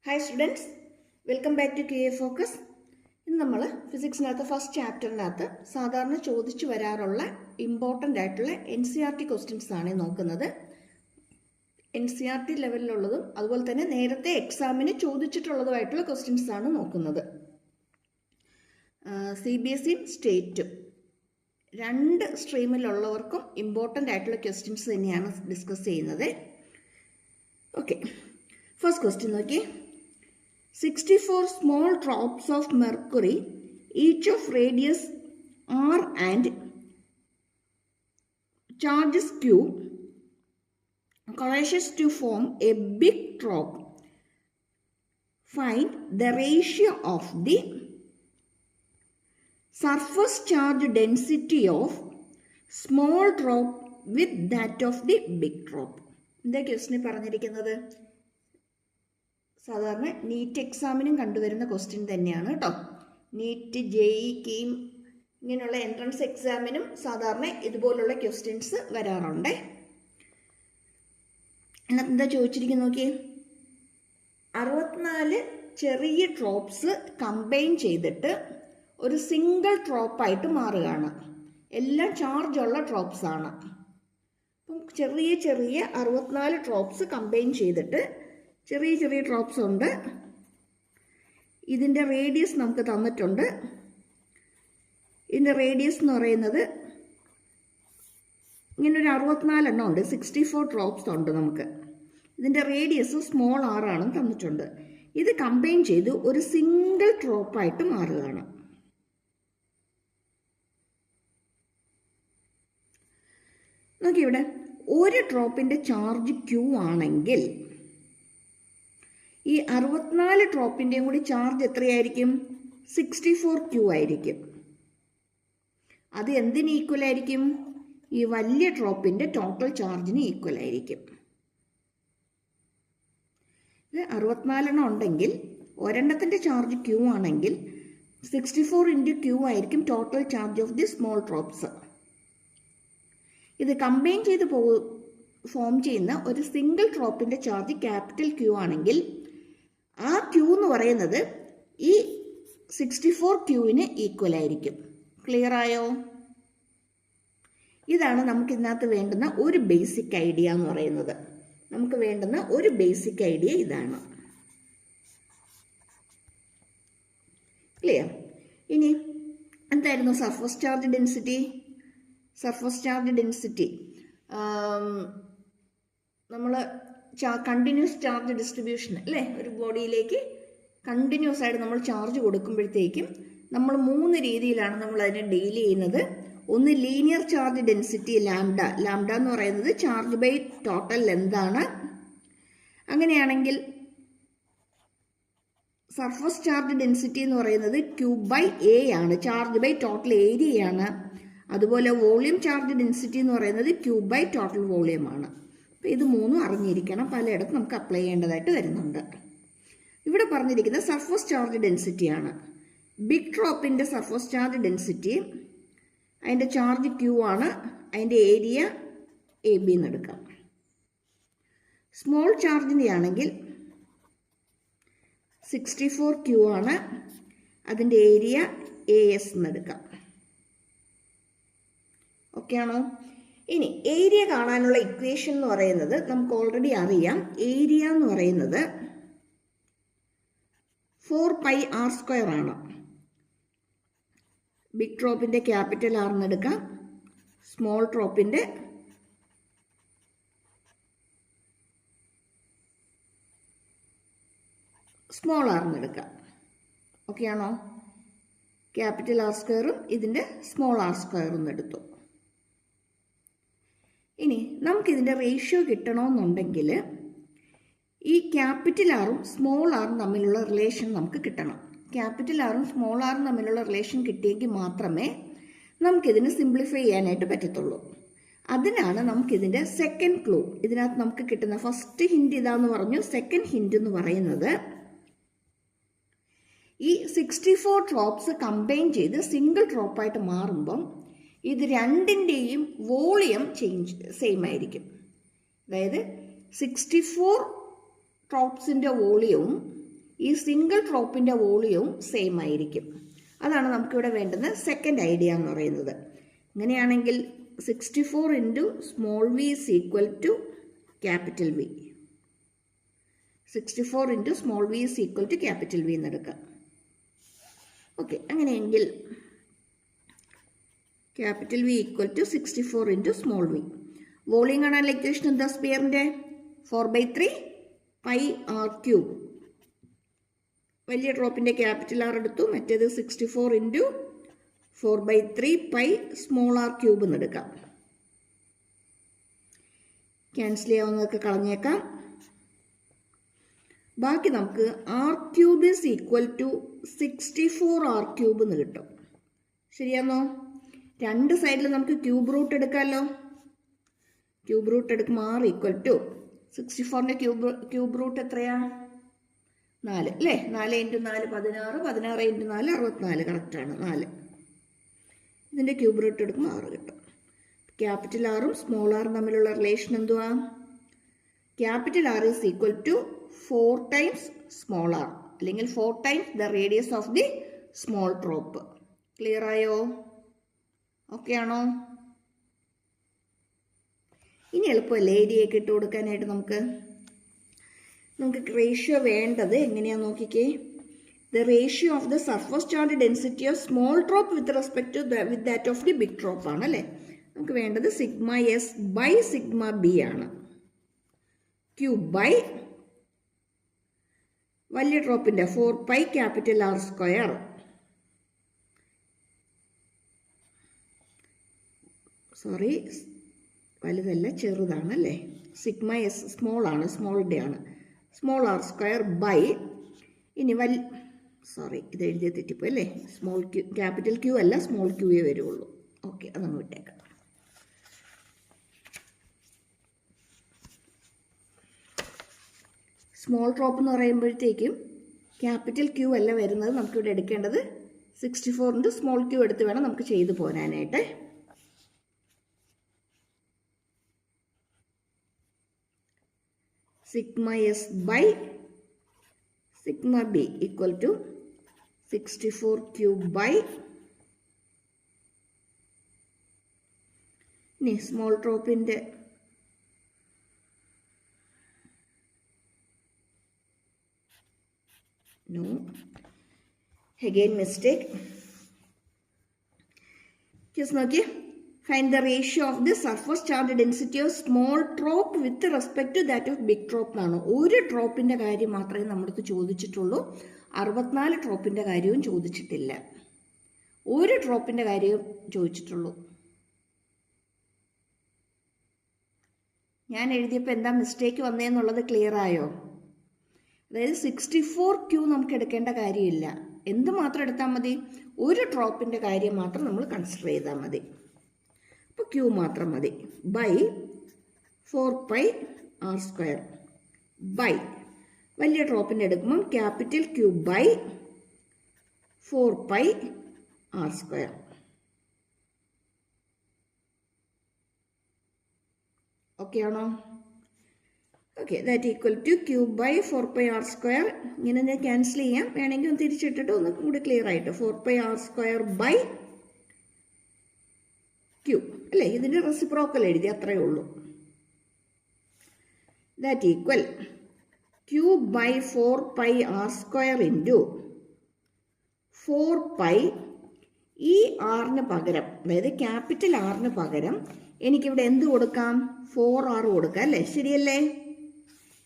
Hi students, welcome back to QA Focus. ഇന്ന് നമ്മൾ ഫിസിക്സിനകത്ത് first ചാപ്റ്ററിനകത്ത് സാധാരണ ചോദിച്ചു വരാറുള്ള ഇമ്പോർട്ടൻ്റ് ആയിട്ടുള്ള NCERT ക്വസ്റ്റ്യൻസ് ആണ് നോക്കുന്നത്. NCERT ലെവലിലുള്ളതും അതുപോലെ തന്നെ നേരത്തെ എക്സാമിന് ചോദിച്ചിട്ടുള്ളതുമായിട്ടുള്ള ക്വസ്റ്റ്യൻസ് ആണ് നോക്കുന്നത്. CBSE സ്റ്റേറ്റും രണ്ട് സ്ട്രീമിലുള്ളവർക്കും ഇമ്പോർട്ടൻ്റ് ആയിട്ടുള്ള ക്വസ്റ്റ്യൻസ് തന്നെയാണ് ഡിസ്കസ് ചെയ്യുന്നത്. ഓക്കെ, ഫസ്റ്റ് ക്വസ്റ്റ്യൻ നോക്കി. 64 small drops of mercury, each of radius r and charges q, coalesces to form a big drop. Find the ratio of the surface charge density of small drop with that of the big drop. എന്താ question പറഞ്ഞിരിക്കുന്നത്? സാധാരണ NEET എക്സാമിനും കണ്ടുവരുന്ന question തന്നെയാണ് കേട്ടോ. NEET, JEE, KEAM ഇങ്ങനെയുള്ള entrance എക്സാമിനും സാധാരണ ഇതുപോലുള്ള questions വരാറുണ്ട്. എന്താ ചോദിച്ചിരിക്കുന്നത് നോക്കിയേ. 64 ചെറിയ ഡ്രോപ്സ് കമ്പൈൻ ചെയ്തിട്ട് ഒരു സിംഗിൾ ഡ്രോപ്പായിട്ട് മാറുകയാണ്. എല്ലാം ചാർജുള്ള ഡ്രോപ്സ് ആണ്. അപ്പം ചെറിയ 64 ഡ്രോപ്സ് കമ്പൈൻ ചെയ്തിട്ട് ചെറിയ ഡ്രോപ്സ് ഉണ്ട്. ഇതിൻ്റെ റേഡിയസ് നമുക്ക് തന്നിട്ടുണ്ട്. ഇതിൻ്റെ റേഡിയസ് എന്ന് പറയുന്നത് ഇങ്ങനൊരു 64 എണ്ണം ഉണ്ട്. 64 ഡ്രോപ്സ് ഉണ്ട് നമുക്ക്. ഇതിൻ്റെ റേഡിയസ് സ്മോൾ r ആണെന്ന് തന്നിട്ടുണ്ട്. ഇത് കമ്പൈൻ ചെയ്ത് ഒരു സിംഗിൾ ഡ്രോപ്പായിട്ട് മാറുകയാണ്. നോക്കിയിവിടെ ഒരു ഡ്രോപ്പിൻ്റെ ചാർജ് Q ആണെങ്കിൽ ഈ 64 ഡ്രോപ്പിൻ്റെയും കൂടി ചാർജ് എത്രയായിരിക്കും? 64 Q ആയിരിക്കും. അത് എന്തിന് ഈക്വൽ ആയിരിക്കും? ഈ വലിയ ഡ്രോപ്പിൻ്റെ ടോട്ടൽ ചാർജിന് ഈക്വൽ ആയിരിക്കും. ഇത് 64 എണ്ണം ഉണ്ടെങ്കിൽ ഒരെണ്ണത്തിൻ്റെ ചാർജ് Q ആണെങ്കിൽ 64 × Q ആയിരിക്കും total charge of the small drops. ഇത് കമ്പൈൻ ചെയ്ത് ഫോം ചെയ്യുന്ന ഒരു സിംഗിൾ ഡ്രോപ്പിൻ്റെ ചാർജ് ക്യാപിറ്റൽ Q ആണെങ്കിൽ ആ Q എന്ന് പറയുന്നത് ഈ 64 Qന് ഈക്വൽ ആയിരിക്കും. ക്ലിയർ ആയോ? ഇതാണ് നമുക്ക് ഇതിനകത്ത് വേണ്ടുന്ന ഒരു ബേസിക് ഐഡിയ എന്ന് പറയുന്നത്. നമുക്ക് വേണ്ടുന്ന ഒരു ബേസിക് ഐഡിയ ഇതാണ്. ക്ലിയർ? ഇനി എന്തായിരുന്നു surface charge density? Surface charge density നമ്മൾ കണ്ടിന്യൂസ് ചാർജ് ഡിസ്ട്രിബ്യൂഷൻ അല്ലേ, ഒരു ബോഡിയിലേക്ക് കണ്ടിന്യൂസ് ആയിട്ട് നമ്മൾ ചാർജ് കൊടുക്കുമ്പോഴത്തേക്കും നമ്മൾ 3 രീതിയിലാണ് നമ്മൾ അതിനെ ഡീൽ ചെയ്യുന്നത്. ഒന്ന് linear charge density lambda. Lambda എന്ന് പറയുന്നത് ചാർജ് ബൈ ടോട്ടൽ ലെന്ത് ആണ്. അങ്ങനെയാണെങ്കിൽ സർഫസ് ചാർജ് ഡെൻസിറ്റി എന്ന് പറയുന്നത് Q/A ആണ്, ചാർജ് ബൈ ടോട്ടൽ ഏരിയയാണ്. അതുപോലെ വോളിയം ചാർജ് ഡെൻസിറ്റി എന്ന് പറയുന്നത് Q/ ടോട്ടൽ വോളിയം ആണ്. അപ്പോൾ ഇത് മൂന്നും അറിഞ്ഞിരിക്കണം. പലയിടത്തും നമുക്ക് അപ്ലൈ ചെയ്യേണ്ടതായിട്ട് വരുന്നുണ്ട്. ഇവിടെ പറഞ്ഞിരിക്കുന്നത് സർഫസ് ചാർജ് ഡെൻസിറ്റിയാണ്. ബിഗ് ഡ്രോപ്പിൻ്റെ സർഫസ് ചാർജ് ഡെൻസിറ്റി, അതിൻ്റെ ചാർജ് Q ആണ്, അതിൻ്റെ ഏരിയ AB എന്ന് എടുക്കാം. സ്മോൾ ചാർജിൻ്റെ ആണെങ്കിൽ 64 Q ആണ്, അതിൻ്റെ ഏരിയ AS എന്ന് എടുക്കാം. ഓക്കെ ആണോ? ഇനി ഏരിയ കാണാനുള്ള ഇക്വേഷൻ എന്ന് പറയുന്നത് നമുക്ക് ഓൾറെഡി അറിയാം. ഏരിയ എന്ന് പറയുന്നത് 4πr² ആണ്. ബിഗ് ഡ്രോപ്പിൻ്റെ ക്യാപിറ്റൽ R എന്ന് എടുക്കാം, സ്മോൾ ഡ്രോപ്പിൻ്റെ സ്മോൾ r എന്ന് എടുക്കാം. ഓക്കെ ആണോ? ക്യാപിറ്റൽ R² ഇതിൻ്റെ സ്മോൾ r² എന്ന് എടുത്തു. ഇനി നമുക്കിതിൻ്റെ റേഷ്യോ കിട്ടണമെന്നുണ്ടെങ്കിൽ ഈ ക്യാപിറ്റൽ ആറും സ്മോൾ ആറും തമ്മിലുള്ള റിലേഷൻ നമുക്ക് കിട്ടണം. ക്യാപിറ്റൽ ആറും സ്മോൾ ആറും തമ്മിലുള്ള റിലേഷൻ കിട്ടിയെങ്കിൽ മാത്രമേ നമുക്കിതിന് സിംപ്ലിഫൈ ചെയ്യാനായിട്ട് പറ്റത്തുള്ളൂ. അതിനാണ് നമുക്കിതിൻ്റെ സെക്കൻഡ് ക്ലൂ ഇതിനകത്ത് നമുക്ക് കിട്ടുന്ന. ഫസ്റ്റ് ഹിൻറ്റ് ഇതാന്ന് പറഞ്ഞു. സെക്കൻഡ് ഹിൻറ്റ് എന്ന് പറയുന്നത് ഈ 64 ഡ്രോപ്സ് കമ്പൈൻ ചെയ്ത് സിംഗിൾ ഡ്രോപ്പായിട്ട് മാറുമ്പം ഇത് രണ്ടിൻ്റെയും വോളിയം സെയിം ആയിരിക്കും. അതായത് 64 ഡ്രോപ്സിൻ്റെ വോളിയവും ഈ സിംഗിൾ ഡ്രോപ്പിൻ്റെ വോളിയവും സെയിം ആയിരിക്കും. അതാണ് നമുക്കിവിടെ വേണ്ടുന്ന സെക്കൻഡ് ഐഡിയ എന്ന് പറയുന്നത്. അങ്ങനെയാണെങ്കിൽ 64 into small V is equal to capital V. 64 into small V is equal to capital V എന്നെടുക്കാം. ഓക്കെ, അങ്ങനെയെങ്കിൽ capital V equal to 64 into small V. Volume കാണാനുള്ള ഇക്വേഷൻ എന്താ സ്പിയറിൻ്റെ? 4/3 പൈ ആർ ക്യൂബ്. വലിയ ഡ്രോപ്പിൻ്റെ capital R എടുത്തു, മറ്റേത് 64 into 4/3 pi small R cube എന്നെടുക്കാം. Cancel ചെയ്യാവുന്നതൊക്കെ കളഞ്ഞേക്കാം. ബാക്കി നമുക്ക് R cube is equal to 64 R cube എന്ന് കിട്ടും. ശരിയാണോ? രണ്ട് സൈഡിൽ നമുക്ക് ക്യൂബ് റൂട്ട് എടുക്കാമല്ലോ. ക്യൂബ് റൂട്ട് എടുക്കുമ്പോൾ ആർ ഈക്വൽ ടു 64ൻ്റെ ക്യൂബ് റൂട്ട് എത്രയാ? 4 അല്ലേ? 4 ഇൻറ്റു 4 16, 16 ഇൻറ്റു 4 64. കറക്റ്റാണ്, 4. ഇതിൻ്റെ ക്യൂബ് റൂട്ട് എടുക്കുമ്പോൾ 6 കിട്ടും. ക്യാപിറ്റൽ ആറും സ്മോൾ ആറും തമ്മിലുള്ള റിലേഷൻ എന്തുവാ? Capital R is equal to 4 times small R, അല്ലെങ്കിൽ 4 times the radius of the small drop. Clear ആയോ? ഓക്കെ ആണോ? ഇനി എളുപ്പമല്ലേ ഏരിയയൊക്കെ ഇട്ട് കൊടുക്കാനായിട്ട്. നമുക്ക് റേഷ്യോ വേണ്ടത് എങ്ങനെയാണെന്ന് നോക്കിക്കേ. The ratio of the surface charge density of small drop with respect to with that of the big drop ആണ് അല്ലേ. നമുക്ക് വേണ്ടത് sigma S by sigma B ആണ്. ക്യൂ ബൈ വലിയ ഡ്രോപ്പിൻ്റെ 4 pi capital R square, sorry വലുതല്ല ചെറുതാണല്ലേ, sigma S small ആണ്, സ്മോളിൻ്റെ ആണ്, സ്മോൾ ആർ സ്ക്വയർ ബൈ, ഇനി സോറി ഇത് എഴുതിയ തെറ്റിപ്പോയി അല്ലേ, സ്മോൾ ക്യൂ ക്യാപിറ്റൽ ക്യൂ അല്ല സ്മോൾ ക്യൂയേ വരുള്ളൂ. ഓക്കെ, അതങ്ങ് വിട്ടേക്കാം. സ്മോൾ ഡ്രോപ്പ് എന്ന് പറയുമ്പോഴത്തേക്കും ക്യാപിറ്റൽ ക്യൂ അല്ല വരുന്നത്. നമുക്കിവിടെ എടുക്കേണ്ടത് 64ൻ്റെ സ്മോൾ ക്യൂ എടുത്ത് വേണം നമുക്ക് ചെയ്തു പോരാനായിട്ട്. Sigma S by sigma B equal to 64 Q by, ഇനി സ്മോൾ ഡ്രോപ്പിൻ്റെ no again mistake, just നോക്കിയേ. Find the ratio of the surface charge density of small drop with respect to that of big drop എന്നാണ്. ഒരു ഡ്രോപ്പിൻ്റെ കാര്യം മാത്രമേ നമ്മൾക്ക് ചോദിച്ചിട്ടുള്ളൂ, 64 ഡ്രോപ്പിൻ്റെ കാര്യവും ചോദിച്ചിട്ടില്ല. ഒരു ഡ്രോപ്പിൻ്റെ കാര്യവും ചോദിച്ചിട്ടുള്ളൂ. ഞാൻ എഴുതിയപ്പോൾ എന്താ മിസ്റ്റേക്ക് വന്നതെന്നുള്ളത് ക്ലിയർ ആയോ? അതായത് 64 ക്യൂ നമുക്ക് എടുക്കേണ്ട കാര്യമില്ല. എന്ത് മാത്രം എടുത്താൽ മതി? ഒരു ഡ്രോപ്പിൻ്റെ കാര്യം മാത്രം നമ്മൾ കൺസിഡർ ചെയ്താൽ മതി. അപ്പോൾ ക്യൂ മാത്രം മതി. By 4 pi R square by വലിയ ഡ്രോപ്പിൻ്റെ എടുക്കുമ്പം capital Q by 4 pi R square. Okay ആണോ? Okay, that equal to Q by 4 pi R square. ഇങ്ങനെ ഞാൻ ക്യാൻസൽ ചെയ്യാം, വേണമെങ്കിൽ ഒന്ന് തിരിച്ചിട്ടിട്ട് ഒന്ന് കൂടി ക്ലിയർ ആയിട്ട് 4 pi R square by Q അല്ലേ. ഇതിൻ്റെ റെസിപ്രോക്കൽ എഴുതി, അത്രയേ ഉള്ളൂ. That equal cube by 4 pi R square into 4 pi. ഈ ആറിന് പകരം, അതായത് ക്യാപിറ്റൽ ആറിന് പകരം എനിക്കിവിടെ എന്ത് കൊടുക്കാം? 4R കൊടുക്കാം അല്ലേ, ശരിയല്ലേ?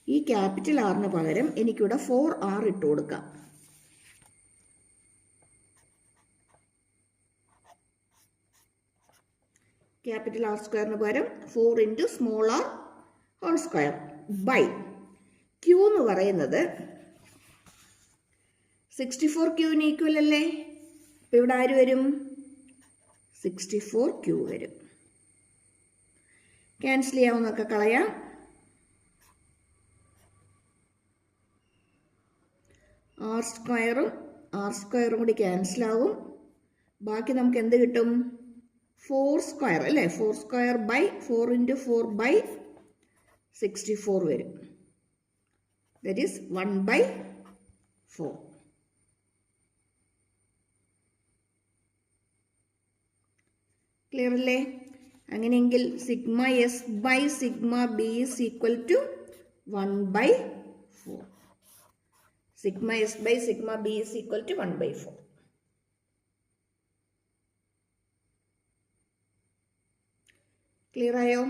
ഈ ക്യാപിറ്റൽ ആറിന് പകരം എനിക്കിവിടെ 4R ഇട്ട് കൊടുക്കാം. ക്യാപിറ്റൽ ആർ സ്ക്വയറിന് പകരം 4 into small R whole square by Q എന്ന് പറയുന്നത് 64 ക്യൂവിന് ഈക്വൽ അല്ലേ. അപ്പം ഇവിടെ ആര് വരും? 64 ക്യൂ വരും. ക്യാൻസൽ ചെയ്യാവുന്നൊക്കെ കളയാം. ആർ സ്ക്വയറും കൂടി ക്യാൻസലാവും. ബാക്കി നമുക്ക് എന്ത് കിട്ടും? 4 സ്ക്വയർ അല്ലേ, 4 സ്ക്വയർ ബൈ 4 ഇൻറ്റു 4 ബൈ 64 വരും. That is 1/4 4. ക്ലിയർ അല്ലേ? അങ്ങനെയെങ്കിൽ sigma S by sigma B is equal to 1/4. Sigma S by sigma B is equal to 1/4. Clear ആയോ?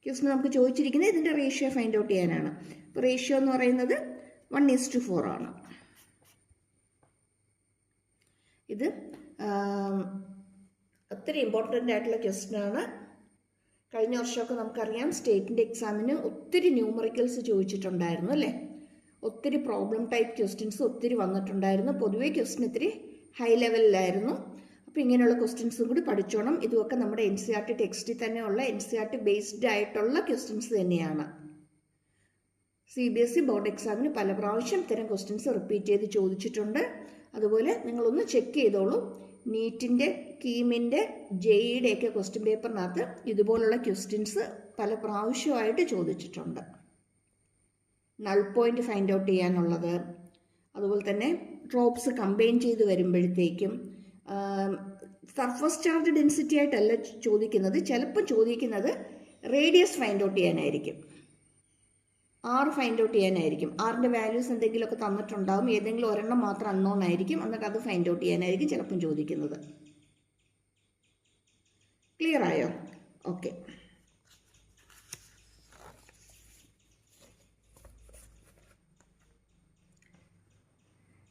ക്വസ്റ്റ്യൻ നമുക്ക് ചോദിച്ചിരിക്കുന്നത് ഇതിൻ്റെ റേഷ്യോ ഫൈൻഡ് ഔട്ട് ചെയ്യാനാണ്. അപ്പോൾ റേഷ്യോ എന്ന് പറയുന്നത് 1:4 ആണ്. ഇത് ഒത്തിരി ഇമ്പോർട്ടൻ്റ് ആയിട്ടുള്ള ക്വസ്റ്റ്യനാണ്. കഴിഞ്ഞ വർഷമൊക്കെ നമുക്കറിയാം സ്റ്റേറ്റിൻ്റെ എക്സാമിന് ഒത്തിരി ന്യൂമറിക്കൽസ് ചോദിച്ചിട്ടുണ്ടായിരുന്നു അല്ലേ? ഒത്തിരി പ്രോബ്ലം ടൈപ്പ് ക്വസ്റ്റ്യൻസ് ഒത്തിരി വന്നിട്ടുണ്ടായിരുന്നു. പൊതുവേ ക്വസ്റ്റ്യൻ ഇത്തിരി ഹൈ ലെവലിലായിരുന്നു. അപ്പോൾ ഇങ്ങനെയുള്ള ക്വസ്റ്റ്യൻസും കൂടി പഠിച്ചോണം. ഇതുമൊക്കെ നമ്മുടെ NCERT ടെക്സ്റ്റിൽ തന്നെയുള്ള NCERT ബേസ്ഡ് ആയിട്ടുള്ള ക്വസ്റ്റ്യൻസ് തന്നെയാണ്. CBSE ബോർഡ് എക്സാമിന് പല പ്രാവശ്യം ഇത്തരം ക്വസ്റ്റ്യൻസ് റിപ്പീറ്റ് ചെയ്ത് ചോദിച്ചിട്ടുണ്ട്. അതുപോലെ നിങ്ങളൊന്ന് ചെക്ക് ചെയ്തോളൂ. നീറ്റിൻ്റെ, കീമിൻ്റെ, JEE ഒക്കെ ക്വസ്റ്റ്യൻ പേപ്പറിനകത്ത് ഇതുപോലുള്ള ക്വസ്റ്റ്യൻസ് പല പ്രാവശ്യമായിട്ട് ചോദിച്ചിട്ടുണ്ട്. നൾ പോയിന്റ് ഫൈൻഡ് ഔട്ട് ചെയ്യാനുള്ളത്, അതുപോലെ തന്നെ ഡ്രോപ്സ് കമ്പൈൻ ചെയ്ത് വരുമ്പോഴത്തേക്കും സർഫസ് ചാർജ് ഡെൻസിറ്റി ആയിട്ടല്ല ചോദിക്കുന്നത്. ചിലപ്പോൾ ചോദിക്കുന്നത് റേഡിയസ് ഫൈൻഡ് ഔട്ട് ചെയ്യാനായിരിക്കും, R ഫൈൻഡ് ഔട്ട് ചെയ്യാനായിരിക്കും. Rൻ്റെ വാല്യൂസ് എന്തെങ്കിലുമൊക്കെ തന്നിട്ടുണ്ടാവും, ഏതെങ്കിലും ഒരെണ്ണം മാത്രം അൺനോൺ ആയിരിക്കും, എന്നിട്ട് അത് ഫൈൻഡ് ഔട്ട് ചെയ്യാനായിരിക്കും ചിലപ്പം ചോദിക്കുന്നത്. ക്ലിയർ ആയോ? ഓക്കെ.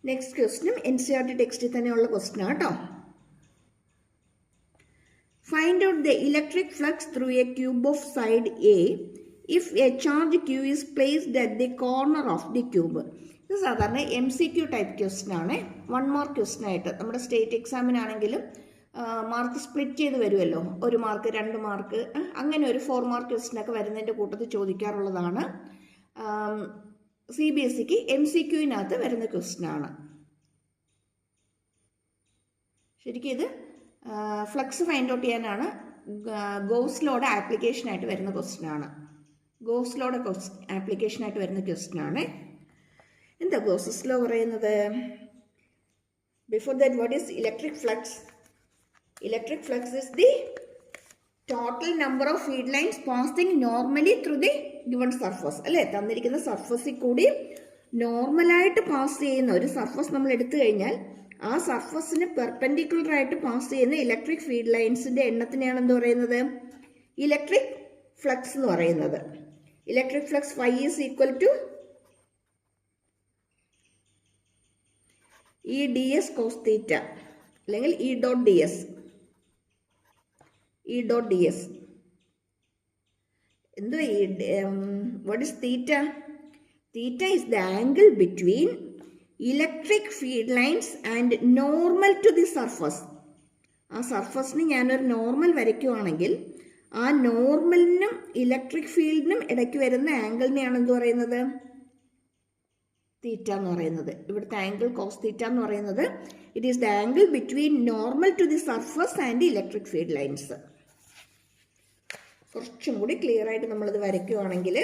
നെക്സ്റ്റ് ക്വസ്റ്റ്യനും NCERT ടെക്സ്റ്റിൽ തന്നെയുള്ള ക്വസ്റ്റ്യൻ കേട്ടോ. Find out the electric flux through A cube of side A if a charge Q is placed at the corner of the cube. ഇത് സാധാരണ MCQ ടൈപ്പ് ക്വസ്റ്റ്യൻ ആണ്. 1 mark question ആയിട്ട് നമ്മുടെ state എക്സാമിനാണെങ്കിലും mark split ചെയ്ത് വരുമല്ലോ, 1 mark 2 mark അങ്ങനെ ഒരു 4 mark ക്വസ്റ്റ്യനൊക്കെ വരുന്നതിൻ്റെ കൂട്ടത്തിൽ ചോദിക്കാറുള്ളതാണ്. CBSEക്ക് MCQനകത്ത് വരുന്ന ക്വസ്റ്റ്യൻ ആണ്. ശരിക്കും ഇത് ഫ്ലക്സ് ഫൈൻഡ് ഔട്ട് ചെയ്യാനാണ്. ഗോസ് ലോയുടെ ആപ്ലിക്കേഷനായിട്ട് വരുന്ന ക്വസ്റ്റ്യൻ ആണ്. ഗോസ് ലോയുടെ ആപ്ലിക്കേഷനായിട്ട് വരുന്ന ക്വസ്റ്റ്യൻ ആണ്. എന്താ ഗോസസ് ലോ പറയുന്നത്? Before that, what is electric flux? Electric flux is the total number of feed lines passing normally through the given surface അല്ലേ? തന്നിരിക്കുന്ന സർഫസിൽ കൂടി നോർമലായിട്ട് പാസ് ചെയ്യുന്ന ഒരു സർഫസ് നമ്മൾ എടുത്തു കഴിഞ്ഞാൽ ആ സർഫസിന് പെർപെൻഡിക്കുലർ ആയിട്ട് പാസ് ചെയ്യുന്ന ഇലക്ട്രിക് ഫീഡ് ലൈൻസിന്റെ എണ്ണത്തിനെയാണ് എന്ത് പറയുന്നത്? ഇലക്ട്രിക് ഫ്ലക്സ് എന്ന് പറയുന്നത്. Electric flux phi is equal to EdS cos theta അല്ലെങ്കിൽ E dot ds. എന്തോ what is theta? Theta is the angle between electric field lines and normal to the surface. ആ സർഫസിന് ഞാനൊരു നോർമൽ വരയ്ക്കുവാണെങ്കിൽ ആ നോർമലിനും electric ഫീൽഡിനും ഇടയ്ക്ക് വരുന്ന ആംഗിളിനെയാണ് എന്ത് പറയുന്നത്? തീറ്റ എന്ന് പറയുന്നത്. ഇവിടുത്തെ ആംഗിൾ കോസ് തീറ്റ എന്ന് പറയുന്നത് it is the angle between normal to the surface and electric field lines. കുറച്ചും കൂടി ക്ലിയർ ആയിട്ട് നമ്മളിത് വരയ്ക്കുവാണെങ്കിൽ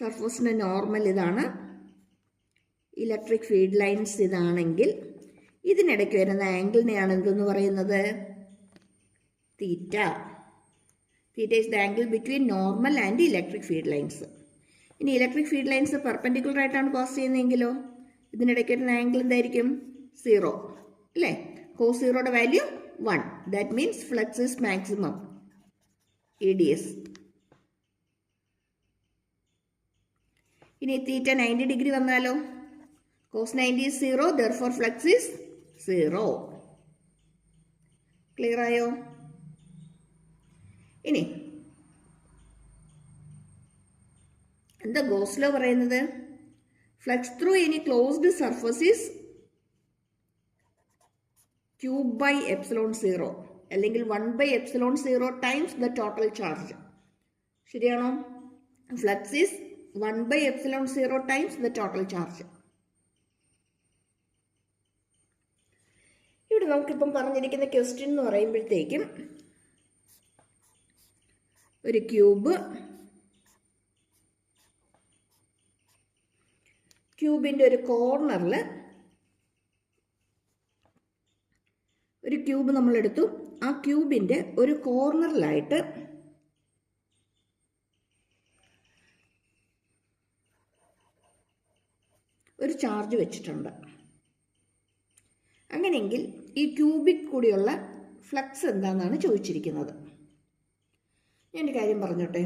സർഫസിൻ്റെ നോർമൽ ഇതാണ്, ഇലക്ട്രിക് ഫീൽഡ് ലൈൻസ് ഇതാണെങ്കിൽ ഇതിനിടയ്ക്ക് വരുന്ന ആംഗിളിനെയാണ് എന്തെന്ന് പറയുന്നത്? Theta. Theta is the angle between normal and electric field lines. ഇനി ഇലക്ട്രിക് ഫീൽഡ് ലൈൻസ് പെർപെൻഡിക്കുലർ ആയിട്ടാണ് പാസ് ചെയ്യുന്നതെങ്കിലോ ഇതിനിടയ്ക്ക് വരുന്ന ആംഗിൾ എന്തായിരിക്കും? 0 അല്ലേ? കോസ് 0യുടെ value 1. That means flux is maximum EdS. ഇനി തീറ്റ 90 ഡിഗ്രി വന്നാലോ? Cos 90 is 0, therefore flux is 0. Clear ആയോ? ഇനി എന്താ ഗോസ് ലോ പറയുന്നത്? Flux through any closed surface is Q by epsilon 0 അല്ലെങ്കിൽ 1/ε0 ടൈംസ് ദ ടോട്ടൽ ചാർജ്. ശരിയാണോ? Flux is 1/ε0 times the total charge. ഇവിടെ നമുക്കിപ്പം പറഞ്ഞിരിക്കുന്ന ക്വസ്റ്റ്യൻ എന്ന് പറയുമ്പോഴത്തേക്കും ഒരു ക്യൂബിൻ്റെ ഒരു കോർണറിൽ ഒരു ക്യൂബ് നമ്മളെടുത്തു. ആ ക്യൂബിൻ്റെ ഒരു കോർണറിലായിട്ട് ഒരു ചാർജ് വെച്ചിട്ടുണ്ട്. അങ്ങനെയെങ്കിൽ ഈ ക്യൂബിൽ കൂടിയുള്ള ഫ്ലക്സ് എന്താണെന്നാണ് ചോദിച്ചിരിക്കുന്നത്. ഞാനൊരു കാര്യം പറഞ്ഞോട്ടെ.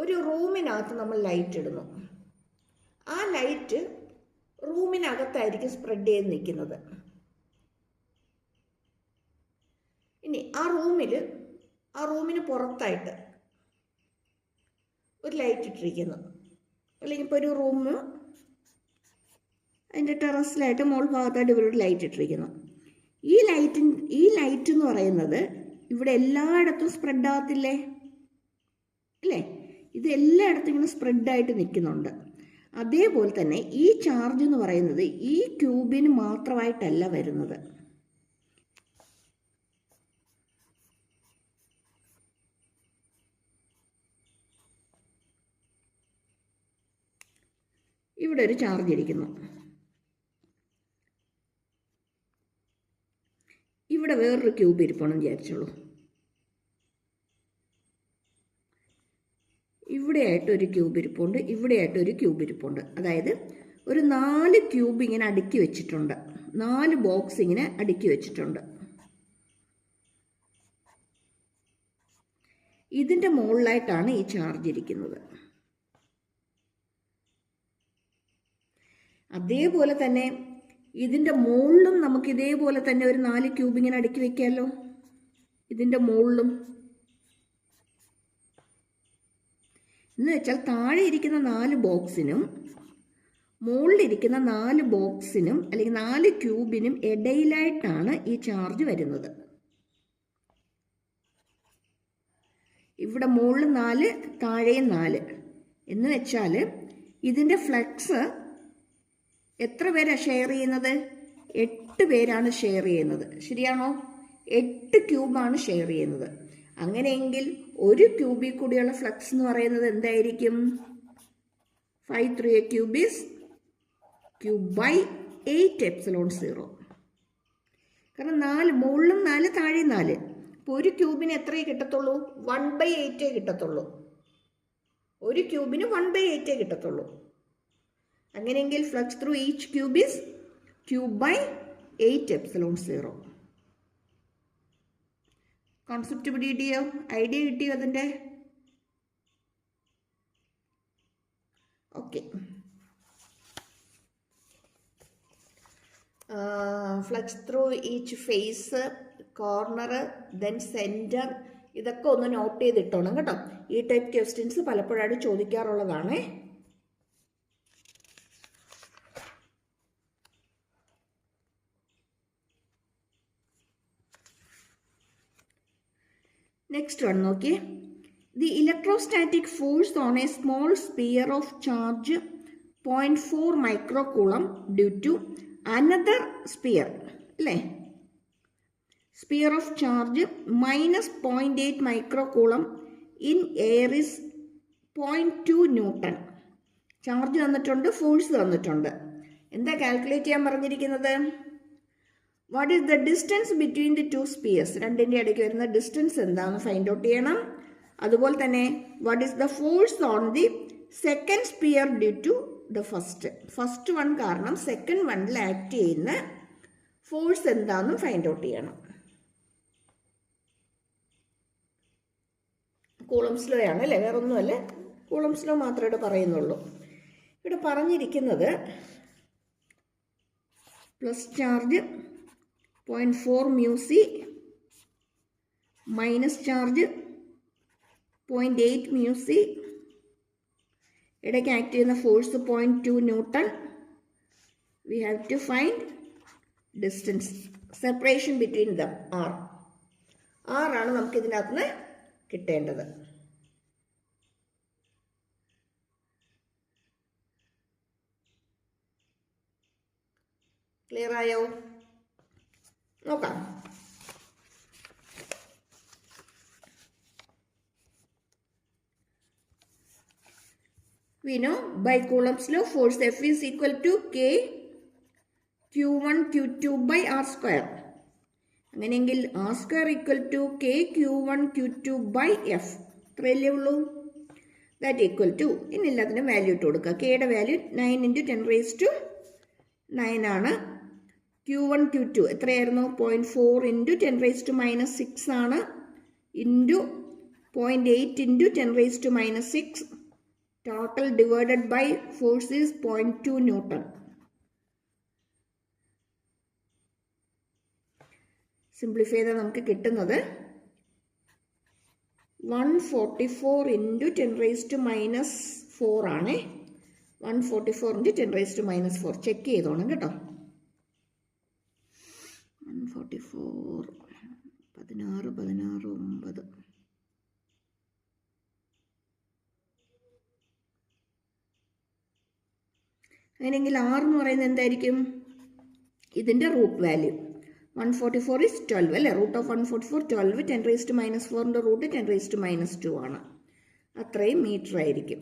ഒരു റൂമിനകത്ത് നമ്മൾ ലൈറ്റ് ഇടുന്നു. ആ ലൈറ്റ് റൂമിനകത്തായിരിക്കും സ്പ്രെഡ് ചെയ്ത് നിൽക്കുന്നത്. ഇനി ആ റൂമിന് പുറത്തായിട്ട് ഒരു ലൈറ്റ് ഇട്ടിരിക്കുന്നു. അല്ലെങ്കിൽ ഇപ്പോൾ ഒരു റൂം അതിൻ്റെ ടെറസിലായിട്ട് മോൾ ഭാഗത്തായിട്ട് ഇവരൊരു ലൈറ്റ് ഇട്ടിരിക്കുന്നു. ഈ ലൈറ്റ് എന്ന് പറയുന്നത് ഇവിടെ എല്ലായിടത്തും സ്പ്രെഡ് ആകത്തില്ലേ? അല്ലേ? ഇത് എല്ലായിടത്തും ഇങ്ങനെ സ്പ്രെഡായിട്ട് നിൽക്കുന്നുണ്ട്. അതേപോലെ തന്നെ ഈ ചാർജ് എന്ന് പറയുന്നത് ഈ ക്യൂബിന് മാത്രമായിട്ടല്ല വരുന്നത്. ഇവിടെ ഒരു ചാർജ് ഇരിക്കുന്നു. ഇവിടെ വേറൊരു ക്യൂബ് ഇരിപ്പണമെന്ന് വിചാരിച്ചോളൂ. ഇവിടെയായിട്ടൊരു ക്യൂബ് ഇരിപ്പുണ്ട്, ഇവിടെയായിട്ടൊരു ക്യൂബ് ഇരിപ്പുണ്ട്. അതായത് ഒരു 4 ക്യൂബ് ഇങ്ങനെ അടുക്കി വെച്ചിട്ടുണ്ട്, 4 ബോക്സ് ഇങ്ങനെ അടുക്കി വെച്ചിട്ടുണ്ട്. ഇതിൻ്റെ മുകളിലായിട്ടാണ് ഈ ചാർജ് ഇരിക്കുന്നത്. അതേപോലെ തന്നെ ഇതിൻ്റെ മുകളിലും നമുക്ക് ഇതേപോലെ തന്നെ ഒരു 4 ക്യൂബ് ഇങ്ങനെ അടുക്കി വെക്കാമല്ലോ. ഇതിൻ്റെ മുകളിലും എന്ന് വെച്ചാൽ താഴെ ഇരിക്കുന്ന 4 ബോക്സിനും മുകളിലിരിക്കുന്ന 4 ബോക്സിനും അല്ലെങ്കിൽ 4 ക്യൂബിനും ഇടയിലായിട്ടാണ് ഈ ചാർജ് വരുന്നത്. ഇവിടെ മുകളിൽ 4 താഴെയും 4 എന്ന് വെച്ചാൽ ഇതിൻ്റെ ഫ്ലക്സ് എത്ര പേരാണ് ഷെയർ ചെയ്യുന്നത്? 8 പേരാണ് ഷെയർ ചെയ്യുന്നത്. ശരിയാണോ? 8 ക്യൂബാണ് ഷെയർ ചെയ്യുന്നത്. അങ്ങനെയെങ്കിൽ ഒരു ക്യൂബിൽ കൂടിയുള്ള ഫ്ലക്സ് എന്ന് പറയുന്നത് എന്തായിരിക്കും? 5 3 a cube is cube by 8/0. കാരണം 4 മുകളിലും 4 താഴെയും 4. അപ്പോൾ ഒരു ക്യൂബിന് എത്രയേ കിട്ടത്തുള്ളൂ? 1/8 കിട്ടത്തുള്ളൂ. ഒരു ക്യൂബിന് 1/8 കിട്ടത്തുള്ളൂ. അങ്ങനെയെങ്കിൽ flux through each cube is Q by 8/0. Concept പിടികിട്ടിയോ? ഐഡിയ കിട്ടിയോ അതിൻ്റെ? Okay. Flux through each face, corner, then centre, ഇതൊക്കെ ഒന്ന് നോട്ട് ചെയ്തിട്ടോണം കേട്ടോ. ഈ ടൈപ്പ് ക്വസ്റ്റ്യൻസ് പലപ്പോഴായിട്ട് ചോദിക്കാറുള്ളതാണേ. Next one, okay. The electrostatic force on a small sphere of charge 0.4 microcoulomb due to another sphere, sphere of charge minus 0.8 microcoulomb in air is 0.2 Newton. Charge തന്നിട്ടുണ്ട്, force തന്നിട്ടുണ്ട്. എന്താ calculate ചെയ്യാൻ പറഞ്ഞിരിക്കുന്നത്? What is the distance between the 2 spheres? രണ്ടിൻ്റെ ഇടയ്ക്ക് വരുന്ന distance എന്താണെന്ന് find out ചെയ്യണം. അതുപോലെ തന്നെ what is the force on the second sphere due to the first one കാരണം സെക്കൻഡ് വണ്ണിൽ ആക്ട് ചെയ്യുന്ന ഫോഴ്സ് എന്താണെന്നും ഫൈൻഡ് ഔട്ട് ചെയ്യണം. കൂളംസ് ലോ ആണ് അല്ലേ, വേറെ ഒന്നുമല്ല. കൂളംസ് ലോ മാത്രമേ ഇവിടെ പറയുന്നുള്ളൂ. ഇവിടെ പറഞ്ഞിരിക്കുന്നത് plus charge 0.4 mu c minus charge 0.8 mu c, ഇടയ്ക്ക് ആക്ട് ചെയ്യുന്ന force 0.2 newton. We have to find distance, separation between them, R ആണ് നമുക്ക് ഇതിനകത്ത് നിന്ന് കിട്ടേണ്ടത്. ക്ലിയർ ആയോ? നോക്കാം. We know by Coulomb's law force F is equal to K Q1 Q2 by R square. അങ്ങനെയെങ്കിൽ R square equal to K Q1 Q2 by F. ഇത്രയല്ലേ ഉള്ളൂ. That equal to ഇനി എല്ലാത്തിനും വാല്യൂ ഇട്ട് കൊടുക്കുക. കെയുടെ വാല്യൂ 9 × 10⁻9 ആണ്. Q1 Q2 എത്രയായിരുന്നു? 0.4 × 10⁻6 ആണ്. Into 0.8 × 10⁻6. Total divided by force is 0.2 Newton. Simplify ചെയ്താൽ നമുക്ക് കിട്ടുന്നത് 144 × 10⁻4 ആണ്. 144 × 10⁻4 ചെക്ക് ചെയ്തോണം കേട്ടോ. 144 16 16 9. അങ്ങനെയെങ്കിൽ R എന്ന് പറയുന്നത് എന്തായിരിക്കും? ഇതിൻ്റെ റൂട്ട് വാല്യൂ 144 is 12 അല്ലേ? Root of 144 12. 10⁻4ൻ്റെ റൂട്ട് 10⁻2 ആണ്. അത്രയും മീറ്റർ ആയിരിക്കും.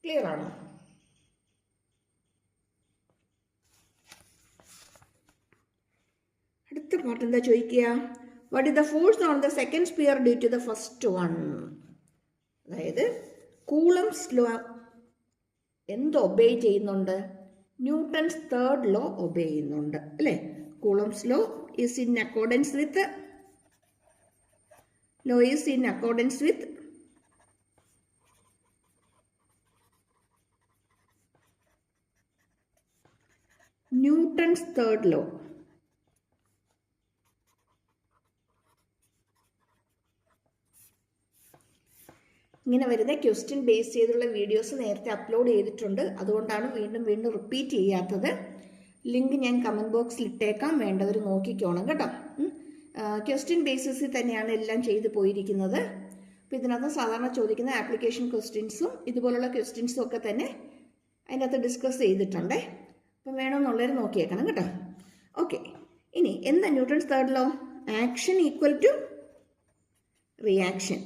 ക്ലിയർ ആണോ? അടുത്ത പാർട്ട് എന്താ ചോദിക്കുക? What is the force on the second sphere due to the first one? അതായത് കൂളംസ് ലോ എന്ത് ഒബേ ചെയ്യുന്നുണ്ട്? ന്യൂട്ടൺസ് തേർഡ് ലോ ഒബേ ചെയ്യുന്നുണ്ട് അല്ലേ? Coulombs law is in accordance with Newton's third law. ഇങ്ങനെ വരുന്ന ക്വസ്റ്റ്യൻ ബേസ് ചെയ്തുള്ള videos നേരത്തെ upload ചെയ്തിട്ടുണ്ട്. അതുകൊണ്ടാണ് വീണ്ടും വീണ്ടും റിപ്പീറ്റ് ചെയ്യാത്തത്. ലിങ്ക് ഞാൻ കമൻറ്റ് ബോക്സിൽ ഇട്ടേക്കാം, വേണ്ടവർ നോക്കിക്കോണം കേട്ടോ. ക്വസ്റ്റ്യൻ ബേസിസിൽ തന്നെയാണ് എല്ലാം ചെയ്തു പോയിരിക്കുന്നത്. അപ്പോൾ ഇതിനകത്ത് സാധാരണ ചോദിക്കുന്ന ആപ്ലിക്കേഷൻ ക്വസ്റ്റ്യൻസും ഇതുപോലുള്ള ക്വസ്റ്റ്യൻസും ഒക്കെ തന്നെ അതിനകത്ത് ഡിസ്കസ് ചെയ്തിട്ടുണ്ട്. അപ്പം വേണമെന്നുള്ളവർ നോക്കിയേക്കണം കേട്ടോ. ഓക്കെ, ഇനി എന്താ Newton's third law? Action equal to reaction.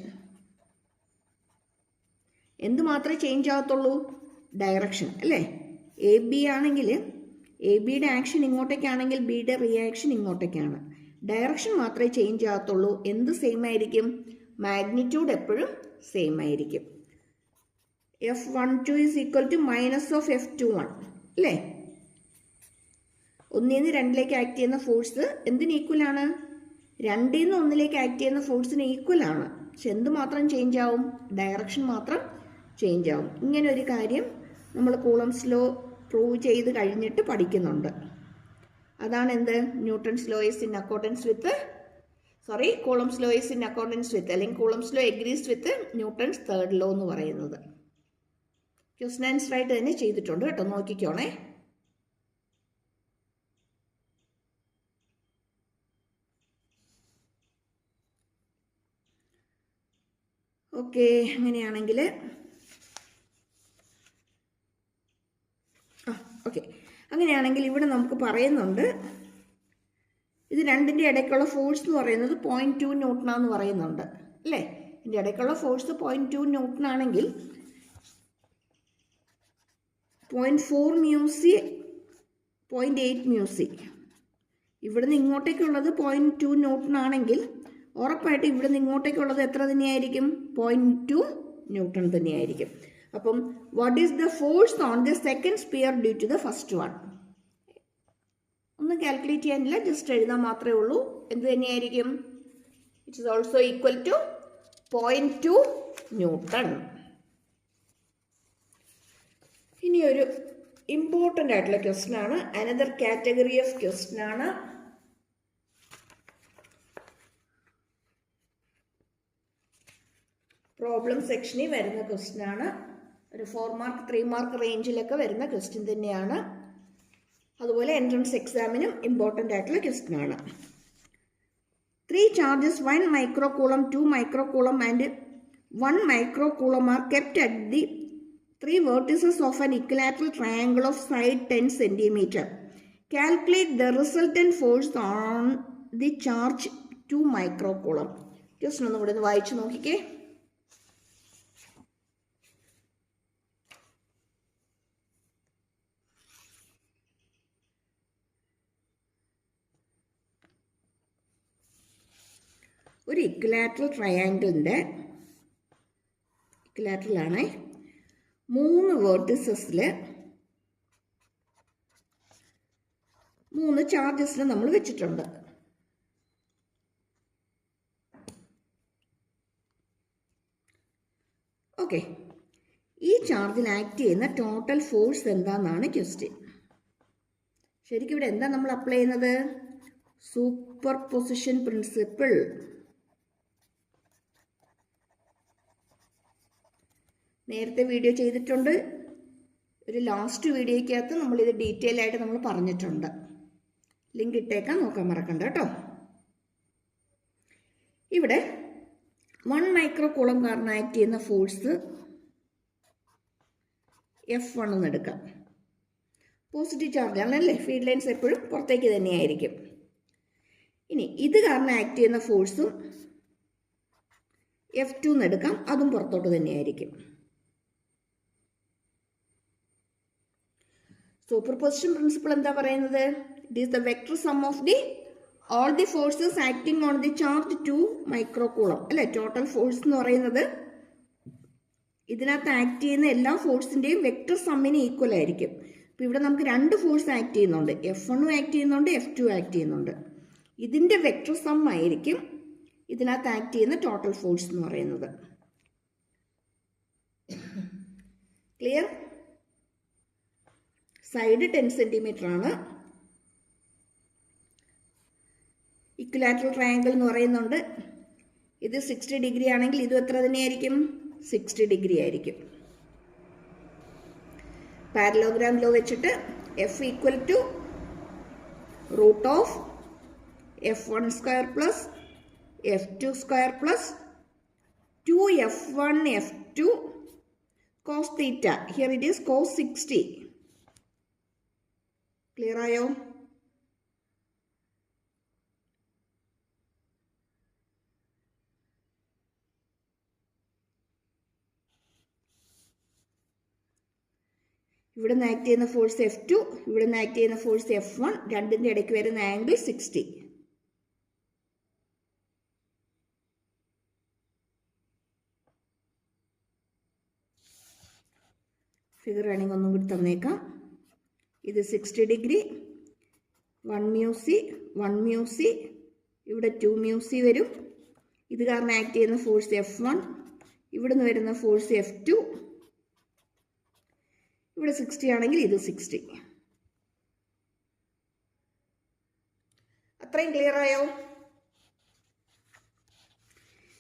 എന്ത് മാത്രമേ ചേഞ്ച് ആകത്തുള്ളൂ? ഡയറക്ഷൻ അല്ലേ? എ ബി ആണെങ്കിൽ എ ബിയുടെ ആക്ഷൻ ഇങ്ങോട്ടേക്കാണെങ്കിൽ ബിയുടെ റിയാക്ഷൻ ഇങ്ങോട്ടേക്കാണ്. ഡയറക്ഷൻ മാത്രമേ ചേഞ്ച് ആകത്തുള്ളൂ. എന്ത് സെയിം ആയിരിക്കും? മാഗ്നിറ്റ്യൂഡ് എപ്പോഴും സെയിം ആയിരിക്കും. F12 is equal to -F21 അല്ലേ? 1 നിന്ന് 2ലേക്ക് ആക്ട് ചെയ്യുന്ന ഫോഴ്സ് എന്തിന് ഈക്വലാണ്? 2 നിന്ന് 1ലേക്ക് ആക്ട് ചെയ്യുന്ന ഫോഴ്സിന് ഈക്വലാണ്. പക്ഷെ എന്ത് മാത്രം ചേഞ്ച് ആവും? ഡയറക്ഷൻ മാത്രം ചേഞ്ച് ആവും. ഇങ്ങനെ ഒരു കാര്യം നമ്മൾ കൂളംസ് ലോ പ്രൂവ് ചെയ്ത് കഴിഞ്ഞിട്ട് പഠിക്കുന്നുണ്ട്. അതാണ് എന്ത്? Newton's law is in accordance with Coulomb's law is in accordance with അല്ലെങ്കിൽ Coulomb's law agrees with Newton's third law എന്ന് പറയുന്നത്. ക്വസ്റ്റ്യൻ ആൻസർ ആയിട്ട് തന്നെ ചെയ്തിട്ടുണ്ട് കേട്ടോ, നോക്കിക്കോണേ. ഓക്കെ, അങ്ങനെയാണെങ്കിൽ അങ്ങനെയാണെങ്കിൽ ഇവിടെ നമുക്ക് പറയുന്നുണ്ട് ഇത് രണ്ടിൻ്റെ ഇടയ്ക്കുള്ള ഫോഴ്സ് എന്ന് പറയുന്നത് 0.2 ന്യൂട്ടനാന്ന് പറയുന്നുണ്ട് അല്ലേ? ഇതിൻ്റെ ഇടയ്ക്കുള്ള ഫോഴ്സ് 0.2 ന്യൂട്ടൺ ആണെങ്കിൽ 0.4 മ്യൂസി 0.8 മ്യൂസി. ഇവിടുന്ന് ഇങ്ങോട്ടേക്കുള്ളത് 0.2 ന്യൂട്ടൺ ആണെങ്കിൽ ഉറപ്പായിട്ട് ഇവിടുന്ന് ഇങ്ങോട്ടേക്കുള്ളത് എത്ര തന്നെയായിരിക്കും? 0.2 ന്യൂട്ടൺ തന്നെയായിരിക്കും. അപ്പം what is the force on the second sphere due to the first one? ഒന്നും കാൽക്കുലേറ്റ് ചെയ്യാനില്ല, ജസ്റ്റ് എഴുതാൻ മാത്രമേ ഉള്ളൂ. എന്ത് തന്നെയായിരിക്കും? It is also equal to 0.2 newton. ഇനി ഒരു ഇമ്പോർട്ടൻ്റ് ആയിട്ടുള്ള ക്വസ്റ്റ്യൻ ആണ്, അനദർ കാറ്റഗറി ഓഫ് ക്വസ്റ്റ്യൻ ആണ്. പ്രോബ്ലം സെക്ഷനിൽ വരുന്ന ക്വസ്റ്റ്യൻ ആണ്. ഒരു 4 മാർക്ക് 3 മാർക്ക് റേഞ്ചിലൊക്കെ വരുന്ന ക്വസ്റ്റ്യൻ തന്നെയാണ്. അതുപോലെ എൻട്രൻസ് എക്സാമിനും ഇമ്പോർട്ടൻ്റ് ആയിട്ടുള്ള ക്വസ്റ്റ്യൻ ആണ്. 3 charges 1 microcoulomb, 2 microcoulomb and 1 microcoulomb are kept at the 3 vertices of an equilateral triangle of side 10 centimeter. Calculate the resultant force on the charge 2 microcoulomb. Just ഒന്ന് ഇവിടെ വായിച്ചു നോക്കിക്കേ. ഒരു ഇക്വിലാറ്ററൽ ട്രയാങ്കിളിൻ്റെ ഇക്വിലാറ്ററലാണ് 3 വേർട്ടിസസിൽ 3 ചാർജസിൽ നമ്മൾ വെച്ചിട്ടുണ്ട്. ഓക്കെ, ഈ ചാർജിൽ ആക്ട് ചെയ്യുന്ന ടോട്ടൽ ഫോഴ്സ് എന്താണെന്നാണ് ക്വസ്റ്റ്യൻ. ശരിക്കും ഇവിടെ എന്താ നമ്മൾ അപ്ലൈ ചെയ്യുന്നത്? Super position principle. നേരത്തെ വീഡിയോ ചെയ്തിട്ടുണ്ട്. ഒരു ലാസ്റ്റ് വീഡിയോയ്ക്കകത്ത് നമ്മളിത് ഡീറ്റെയിൽ ആയിട്ട് നമ്മൾ പറഞ്ഞിട്ടുണ്ട്. ലിങ്ക് ഇട്ടേക്കാൻ നോക്കാൻ മറക്കണ്ട കേട്ടോ. ഇവിടെ 1 മൈക്രോകൂളം കാരണം ആക്ട് ചെയ്യുന്ന ഫോഴ്സ് F1 എന്ന് എടുക്കാം. പോസിറ്റീവ് ചാർജ് ആണല്ലേ, ഫീൽഡ് ലൈൻസ് എപ്പോഴും പുറത്തേക്ക് തന്നെയായിരിക്കും. ഇനി ഇത് കാരണം ആക്ട് ചെയ്യുന്ന ഫോഴ്സും F2 എന്ന് എടുക്കാം, അതും പുറത്തോട്ട് തന്നെയായിരിക്കും. സൂപ്പർപോസിഷൻ പ്രിൻസിപ്പിൾ എന്താ പറയുന്നത്? It is the vector some of the all the forces acting on the charge 2 മൈക്രോകൂളം അല്ലെ. ടോട്ടൽ ഫോഴ്സ് എന്ന് പറയുന്നത് ഇതിനകത്ത് ആക്ട് ചെയ്യുന്ന എല്ലാ ഫോഴ്സിന്റെയും വെക്ടർ സമ്മിന് ഈക്വൽ ആയിരിക്കും. അപ്പോൾ ഇവിടെ നമുക്ക് 2 ഫോഴ്സ് ആക്ട് ചെയ്യുന്നുണ്ട്, F1 ആക്ട് ചെയ്യുന്നുണ്ട്, F2 ആക്ട് ചെയ്യുന്നുണ്ട്. ഇതിന്റെ വെക്ടർ സം ആയിരിക്കും ഇതിനകത്ത് ആക്ട് ചെയ്യുന്ന ടോട്ടൽ ഫോഴ്സ് എന്ന് പറയുന്നത്. ക്ലിയർ? സൈഡ് 10 സെന്റിമീറ്റർ ആണ്. ഇക്വിലാറ്ററൽ ട്രയാങ്കിൾ എന്ന് പറയുന്നുണ്ട്. ഇത് 60 ഡിഗ്രി ആണെങ്കിൽ ഇതും എത്ര തന്നെയായിരിക്കും? 60 ഡിഗ്രി ആയിരിക്കും. പാരലോഗ്രാം ലോ വെച്ചിട്ട് F equal to root of F1 square plus F2 square plus 2F1 F2 cos theta. Here it is cos 60. Clear ആയോ? ഇവിടെ നിന്ന് ആക്ട് ചെയ്യുന്ന ഫോഴ്സ് F2, ഇവിടെ നിന്ന് ആക്ട് ചെയ്യുന്ന ഫോഴ്സ് F1, രണ്ടിൻ്റെ ഇടയ്ക്ക് വരുന്ന ആംഗിൾ 60. ഫിഗർ വേണമെങ്കിൽ ഒന്നും കൂടി തന്നേക്കാം. ഇത് 60 ഡിഗ്രി, 1 മ്യൂസി 1 മ്യൂസി, ഇവിടെ 2 മ്യൂസി വരും. ഇത് കാരണം ആക്ട് ചെയ്യുന്ന ഫോഴ്സ് F1, ഇവിടെ നിന്ന് വരുന്ന ഫോഴ്സ് F2. ഇവിടെ 60 ആണെങ്കിൽ ഇത് 60. അത്രയും ക്ലിയർ ആയോ?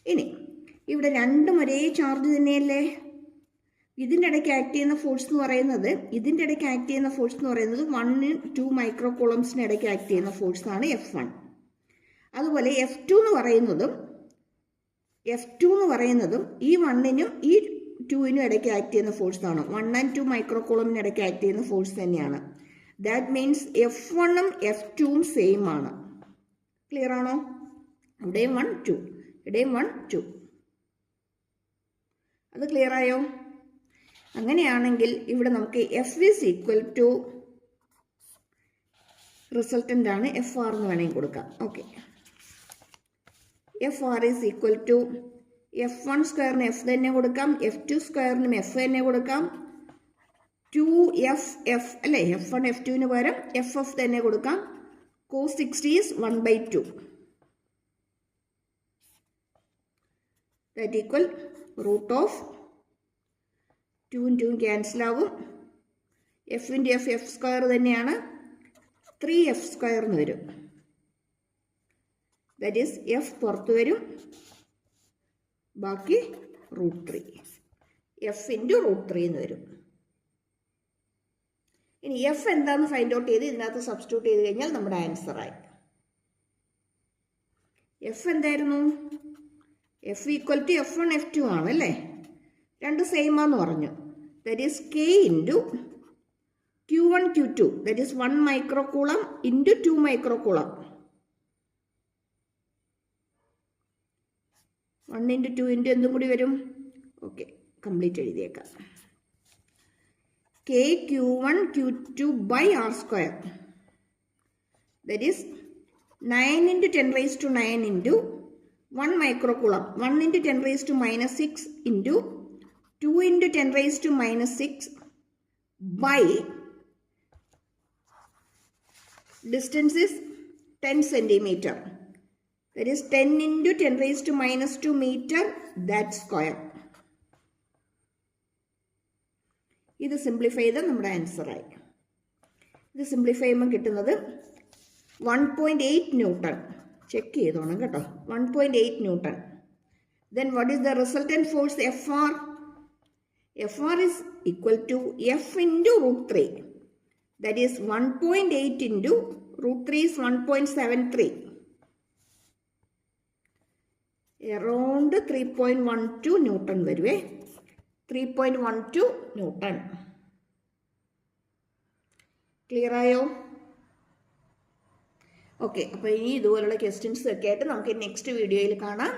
ഇനി ഇവിടെ രണ്ടും ഒരേ ചാർജ് തന്നെയല്ലേ. ഇതിൻ്റെ ഇടയ്ക്ക് ആക്ട് ചെയ്യുന്ന ഫോഴ്സ് എന്ന് പറയുന്നത് 1 2 മൈക്രോകൂളംസിന് ഇടയ്ക്ക് ആക്ട് ചെയ്യുന്ന ഫോഴ്സാണ് F1. അതുപോലെ F2 എന്ന് പറയുന്നതും ഈ 1നും ഈ 2നും ഇടയ്ക്ക് ആക്ട് ചെയ്യുന്ന ഫോഴ്സാണ്. 1 and 2 മൈക്രോകൂളമിന് ഇടയ്ക്ക് ആക്ട് ചെയ്യുന്ന ഫോഴ്സ് തന്നെയാണ്. ദാറ്റ് മീൻസ് F1ഉം F2ഉം സെയിം ആണ്. ക്ലിയർ ആണോ? ഇവിടെയും 1 2, ഇവിടെയും 1 2. അത് ക്ലിയർ ആയോ? അങ്ങനെയാണെങ്കിൽ ഇവിടെ നമുക്ക് F is equal to resultant ആണ് FR എന്ന് വേണമെങ്കിൽ കൊടുക്കാം. Okay, FR is equal to F1 സ്ക്വയറിന് F തന്നെ കൊടുക്കാം, F2 സ്ക്വയറിനും F തന്നെ കൊടുക്കാം, 2FF അല്ലേ. F1 F2ന് പകരം FF തന്നെ കൊടുക്കാം. cos 60 ഈസ് 1/2. That equal root of 2 2 cancel ആവും. F ഇൻറ്റു F സ്ക്വയർ തന്നെയാണ്, 3F സ്ക്വയർ എന്ന് വരും. ദാറ്റ് ഈസ് F പുറത്ത് വരും, ബാക്കി √3. F ഇൻറ്റു √3 എന്ന് വരും. ഇനി F എന്താണെന്ന് ഫൈൻഡ് ഔട്ട് ചെയ്ത് ഇതിനകത്ത് സബ്സ്റ്റിറ്റ്യൂട്ട് ചെയ്ത് കഴിഞ്ഞാൽ നമ്മുടെ ആൻസറായി. F എന്തായിരുന്നു? F equal to F1 F2 ആണ് അല്ലേ, രണ്ട് സെയിം ആണെന്ന് പറഞ്ഞു. That is K into Q1 Q2, that is 1 microcoulomb into 2 microcoulomb. 1 into 2 into എന്തും കൂടി വരും? ഓക്കെ, കംപ്ലീറ്റ് എഴുതിയേക്കാം. K Q1 Q2 by R square, that is 9 into 10 raised to 9 into 1 microcoulomb, 1 into 10 raised to minus 6 into 2 into 10 raised to minus 6 by distance is 10 centimeter, that is 10 into 10 raised to minus 2 meter, that square. ഇത് simplify ചെയ്ത് നമ്മുടെ ആൻസറായി. ഇത് simplify ചെയ്യുമ്പോൾ കിട്ടുന്നത് 1.8 newton. Check ചെയ്തോണം കേട്ടോ, 1.8 newton. Then what is the resultant force FR? FR is equal to F into √3. That is 1.8 into √3 is 1.73. Around 3.12 newton വരുവേ. 3.12 newton. Clear ആയോ? Okay, അപ്പോൾ ഇനി ഇതുപോലുള്ള ക്വസ്റ്റ്യൻസ് ഒക്കെ ആയിട്ട് നമുക്ക് നെക്സ്റ്റ് വീഡിയോയിൽ കാണാം.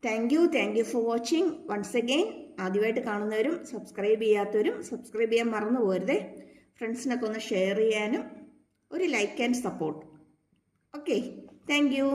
Thank you for watching. Once again, ആദ്യമായിട്ട് കാണുന്നവരും സബ്സ്ക്രൈബ് ചെയ്യാത്തവരും സബ്സ്ക്രൈബ് ചെയ്യാൻ മറന്നു പോരുതേ. ഫ്രണ്ട്സിനൊക്കെ ഒന്ന് ഷെയർ ചെയ്യാനും ഒരു like and support. Okay, thank you.